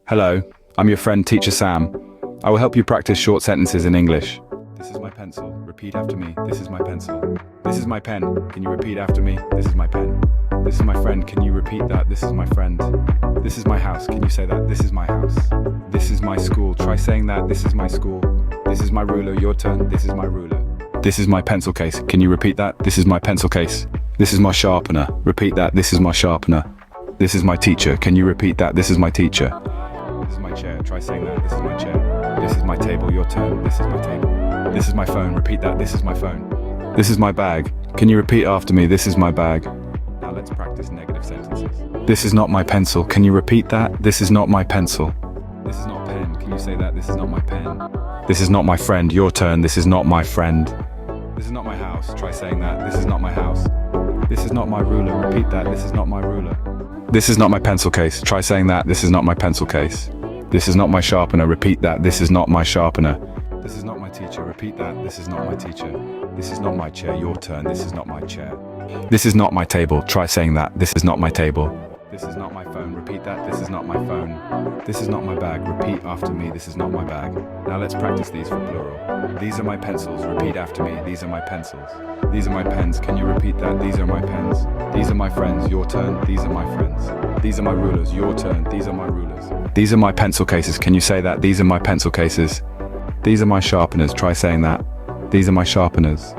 Hello, I'm your friend Teacher Sam. I will help you practice short sentences in English. This is my pencil. Repeat after me. This is my pencil. This is my pen. Can you repeat after me? This is my pen. This is my friend. Can you repeat that? This is my friend. This is my house. Can you say that? This is my house. This is my school. Try saying that. This is my school. This is my ruler. Your turn. This is my ruler. This is my pencil case. Can you repeat that? This is my pencil case. This is my sharpener. Repeat that. This is my sharpener. This is my teacher. Can you repeat that? This is my teacher. This is my chair. Try saying that. This is my chair. This is my table. Your turn. This is my table. This is my phone. Repeat that. This is my phone. This is my bag. Can you repeat after me? This is my bag. Now let's practice negative sentences. This is not my pencil. Can you repeat that? This is not my pencil. This is not pen. Can you say that? This is not my pen. This is not my friend. Your turn. This is not my friend. This is not my house. Try saying that. This is not my house. This is not my ruler. Repeat that. This is not my ruler. This is not my pencil case. Try saying that. This is not my pencil case. This is not my sharpener. Repeat that. This is not my sharpener. This is not my teacher. Repeat that. This is not my teacher. This is not my chair. Your turn. This is not my chair. This is not my table. Try saying that. This is not my table. This is not my phone. Repeat that. This is not my phone. This is not my bag. Repeat after me. This is not my bag. Now let's practice these for plural. These are my pencils. Repeat after me. These are my pencils. These are my pens. Can you repeat that? These are my pens. These are my friends. Your turn. These are my friends. These are my rulers. Your turn. These are my rulers. These are my pencil cases. Can you say that? These are my pencil cases. These are my sharpeners. Try saying that. These are my sharpeners.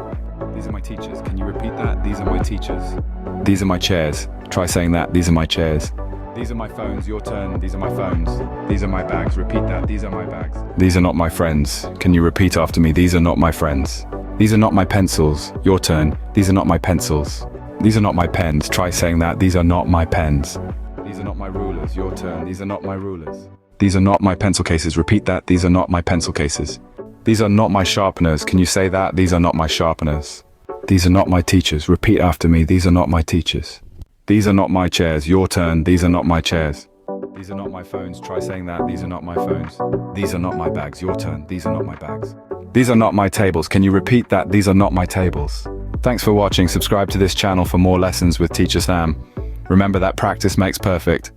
These are my teachers. Can you repeat that? These are my teachers. These are my chairs. Try saying that. These are my chairs. These are my phones. Your turn. These are my phones. These are my bags. Repeat that. These are my bags. These are not my friends. Can you repeat after me? These are not my friends. These are not my pencils. Your turn. These are not my pencils. These are not my pens. Try saying that. These are not my pens. These are not my rulers. Your turn. These are not my rulers. These are not my pencil cases. Repeat that. These are not my pencil cases. These are not my sharpeners. Can you say that? These are not my sharpeners. These are not my teachers. Repeat after me. These are not my teachers. These are not my chairs. Your turn. These are not my chairs. These are not my phones. Try saying that. These are not my phones. These are not my bags. Your turn. These are not my bags. These are not my tables. Can you repeat that? These are not my tables. Thanks for watching. Subscribe to this channel for more lessons with Teacher Sam. Remember that practice makes perfect.